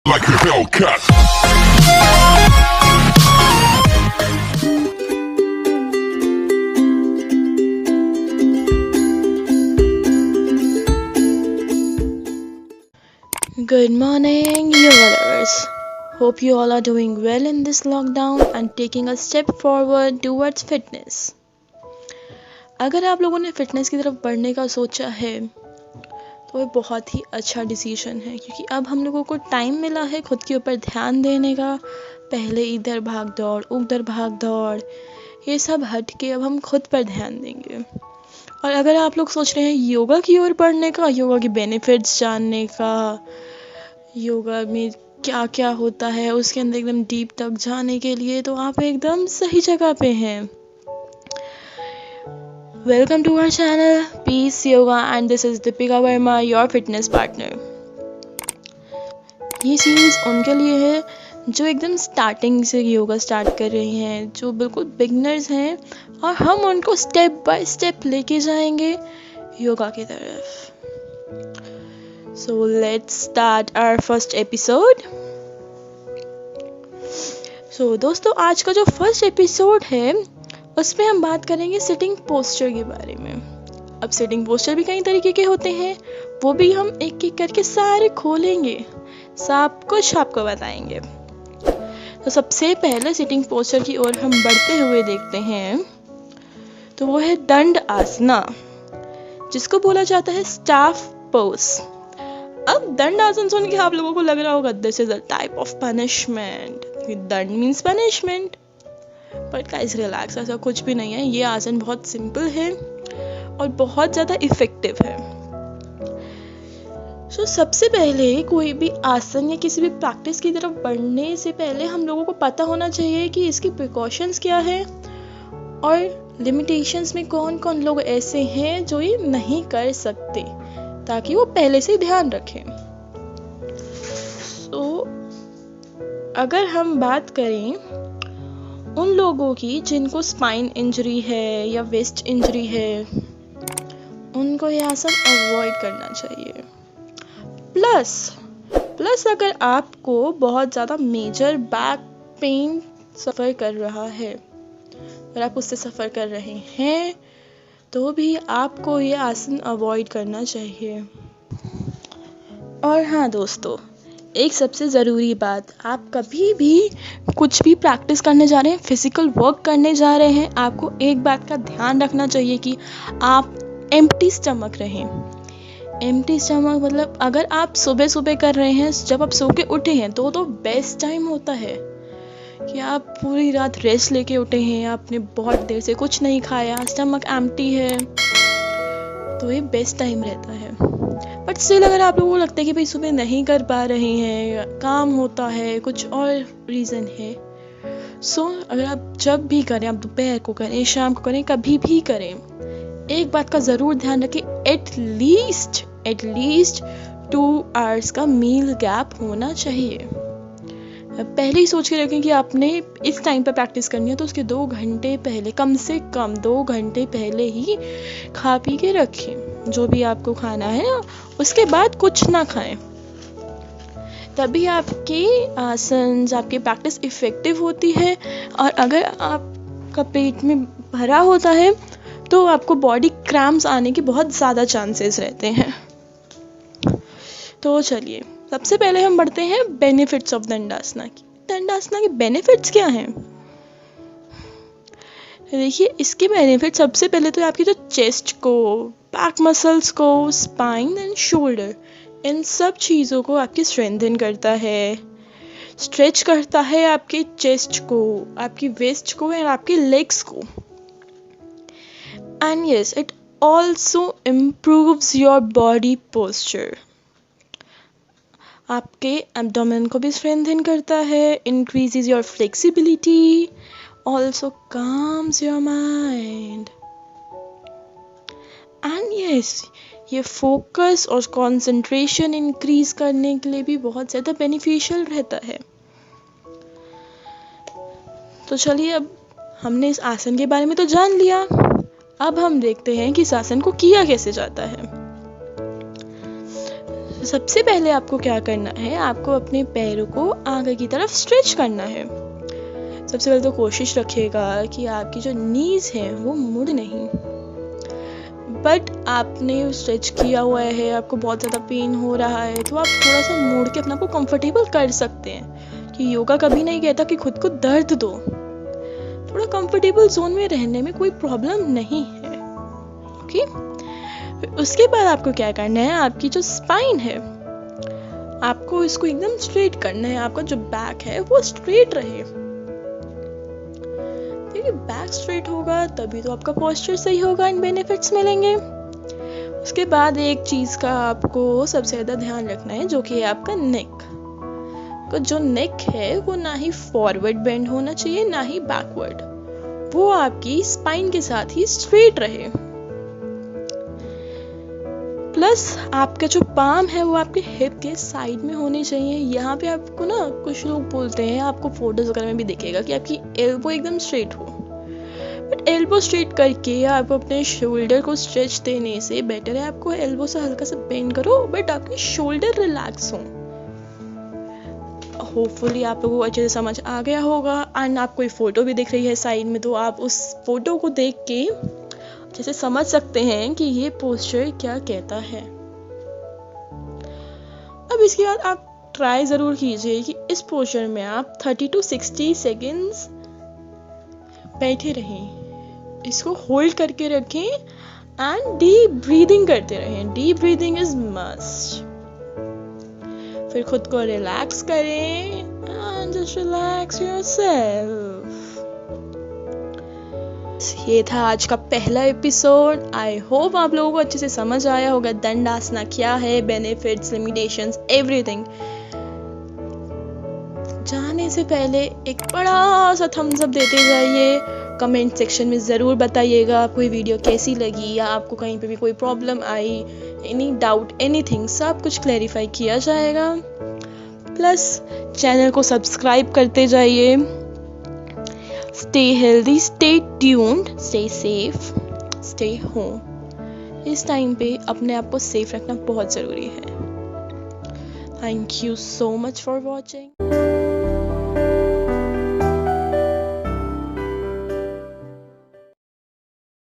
like a Hellcat. Good morning, yoga lovers. Hope you all are doing well in this lockdown and taking a step forward towards fitness. अगर आप लोगों ने fitness की तरफ बढ़ने का सोचा है तो ये बहुत ही अच्छा डिसीजन है, क्योंकि अब हम लोगों को टाइम मिला है खुद के ऊपर ध्यान देने का. पहले इधर भाग दौड़ उधर भाग दौड़ ये सब हट के अब हम खुद पर ध्यान देंगे. और अगर आप लोग सोच रहे हैं योगा की ओर बढ़ने का, योगा के बेनिफिट्स जानने का, योगा में क्या क्या होता है उसके अंदर एकदम डीप तक जाने के लिए, तो आप एकदम सही जगह पे हैं. Welcome to our channel peace yoga and this is Deepika Verma, your fitness partner. ये सीरीज उनके लिए है जो एकदम स्टार्टिंग से योगा स्टार्ट कर रहे हैं, जो बिल्कुल बिगनर्स हैं, और हम उनको स्टेप बाय स्टेप लेके जाएंगे योगा की तरफ. So let's start our first episode. So दोस्तों, आज का जो फर्स्ट एपिसोड है उसमें हम बात करेंगे सिटिंग पोस्चर के बारे में. अब सिटिंग पोस्चर भी कई तरीके के होते हैं, वो भी हम एक एक करके सारे खोलेंगे, सब कुछ आपको बताएंगे. तो सबसे पहले सिटिंग पोस्चर की ओर हम बढ़ते हुए देखते हैं, तो वो है दंड आसना, जिसको बोला जाता है स्टाफ पोज. अब दंड आसन सुन के आप लोगों को लग रहा होगा this is a type of punishment. दंड means punishment, but guys relax, ऐसा कुछ भी नहीं है. ये आसन बहुत सिंपल है और बहुत ज़्यादा इफेक्टिव है. सो सबसे पहले कोई भी आसन या किसी भी प्रैक्टिस की तरफ बढ़ने से पहले हम लोगों को पता होना चाहिए कि इसकी प्रिकॉशंस क्या है और लिमिटेशंस में कौन कौन लोग ऐसे हैं जो ये नहीं कर सकते, ताकि वो पहले से ध्यान रखें. तो अगर हम बात करें उन लोगों की जिनको स्पाइन इंजरी है या वेस्ट इंजरी है, उनको ये आसन अवॉइड करना चाहिए. प्लस अगर आपको बहुत ज़्यादा मेजर बैक पेन सफ़र कर रहा है, अगर आप उससे सफ़र कर रहे हैं, तो भी आपको ये आसन अवॉइड करना चाहिए. और हाँ दोस्तों, एक सबसे ज़रूरी बात, आप कभी भी कुछ भी प्रैक्टिस करने जा रहे हैं, फिजिकल वर्क करने जा रहे हैं, आपको एक बात का ध्यान रखना चाहिए कि आप एम्प्टी स्टमक रहें. एम्प्टी स्टमक मतलब अगर आप सुबह सुबह कर रहे हैं, जब आप सो के उठे हैं, तो बेस्ट टाइम होता है कि आप पूरी रात रेस्ट लेके उठे हैं, आपने बहुत देर से कुछ नहीं खाया, स्टमक एम्प्टी है, तो ये बेस्ट टाइम रहता है. बट स्टिल अगर आप लोगों को लगता है कि भाई सुबह नहीं कर पा रहे हैं, काम होता है, कुछ और रीज़न है, सो अगर आप जब भी करें, आप दोपहर को करें, शाम को करें, कभी भी करें, एक बात का ज़रूर ध्यान रखें, एट लीस्ट 2 आवर्स का मील गैप होना चाहिए. पहले ही सोच के रखें कि आपने इस टाइम पर प्रैक्टिस करनी है, तो उसके 2 घंटे पहले, कम से कम 2 घंटे पहले ही खा पी के रखें जो भी आपको खाना है. उसके बाद कुछ ना खाएं, तभी आपके आसन, आपकी प्रैक्टिस इफ़ेक्टिव होती है. और अगर आपका पेट में भरा होता है तो आपको बॉडी क्रैम्प्स आने के बहुत ज़्यादा चांसेस रहते हैं. तो चलिए, सबसे पहले हम बढ़ते हैं बेनिफिट्स ऑफ दंडासना की. दंडासना के बेनिफिट्स क्या हैं? देखिए, इसके बेनिफिट सबसे पहले तो आपकी जो चेस्ट को, बैक मसल्स को, स्पाइन एंड शोल्डर, इन सब चीज़ों को आपकी स्ट्रेंथन करता है, स्ट्रेच करता है आपके चेस्ट को, आपकी वेस्ट को और आपके लेग्स को. And yes, it also improves your body posture. आपके एब्डोमेन को भी स्ट्रेंथन करता है, increases your flexibility, also calms your mind. And yes, ये फोकस और कंसंट्रेशन इंक्रीज करने के लिए भी बहुत ज़्यादा बेनिफिशियल रहता है. तो चलिए, अब हमने इस आसन के बारे में तो जान लिया, अब हम देखते हैं कि इस आसन को किया कैसे जाता है. सबसे पहले आपको क्या करना है, आपको अपने पैरों को आगे की तरफ स्ट्रेच करना है। सबसे पहले तो कोशिश रखिएगा कि आपकी जो नीज हैं वो मुड़ नहीं, बट आपने स्ट्रेच किया हुआ है, आपको बहुत ज़्यादा पेन हो रहा है, तो आप थोड़ा सा मुड़ के अपने आप को कंफर्टेबल कर सकते हैं। कि योगा कभी नहीं कहता कि खुद को दर्द दो, थोड़ा कंफर्टेबल जोन में रहने में कोई प्रॉब्लम नहीं है। ओके, उसके बाद आपको क्या करना है, आपकी जो स्पाइन है आपको इसको एकदम स्ट्रेट करना है। आपका जो बैक है वो स्ट्रेट रहे। देखिए, बैक स्ट्रेट होगा तभी तो आपका पोस्चर सही होगा एंड बेनिफिट्स मिलेंगे। उसके बाद एक चीज का आपको सबसे ज्यादा ध्यान रखना है, जो कि है आपका नेक। तो जो नेक है वो ना ही फॉरवर्ड बेंड होना चाहिए ना ही बैकवर्ड, वो आपकी स्पाइन के साथ ही स्ट्रेट रहे। प्लस आपका जो पाम है वो आपके हिप के साइड में होने चाहिए। यहाँ पे आपको ना कुछ लोग बोलते हैं, आपको फोटोज वगैरह में भी दिखेगा कि आपकी एल्बो एकदम स्ट्रेट हो, बट एल्बो स्ट्रेट करके आपको अपने शोल्डर को स्ट्रेच देने से बेटर है आपको एल्बो से हल्का सा बेंड करो, बट आपके शोल्डर रिलैक्स हो। होपफुली आप लोगों को अच्छे से समझ आ गया होगा। एंड आपको कोई फोटो भी दिख रही है साइड में, तो आप उस फोटो को देख के जैसे समझ सकते हैं कि ये पोस्चर क्या कहता है। अब इसके बाद आप ट्राई जरूर कीजिए कि इस पोस्चर में आप 30 to 60 सेकेंड्स बैठे रहें, इसको होल्ड करके रखें एंड डीप ब्रीदिंग करते रहें। Deep breathing is must. फिर खुद को रिलैक्स करें एंड जस्ट रिलैक्स योरसेल्फ। ये था आज का पहला एपिसोड। आई होप आप लोगों को अच्छे से समझ आया होगा दंडासना क्या है, बेनिफिट्स, लिमिटेशंस, एवरीथिंग। जाने से पहले एक बड़ा सा थम्स अप देते जाइए। कमेंट सेक्शन में ज़रूर बताइएगा आपको ये वीडियो कैसी लगी, या आपको कहीं पे भी कोई प्रॉब्लम आई, एनी डाउट, एनीथिंग, सब कुछ क्लैरिफाई किया जाएगा। प्लस चैनल को सब्सक्राइब करते जाइए। Stay healthy, stay tuned, stay safe, stay home। इस टाइम पे अपने आप को सेफ रखना बहुत ज़रूरी है। Thank you so much for watching.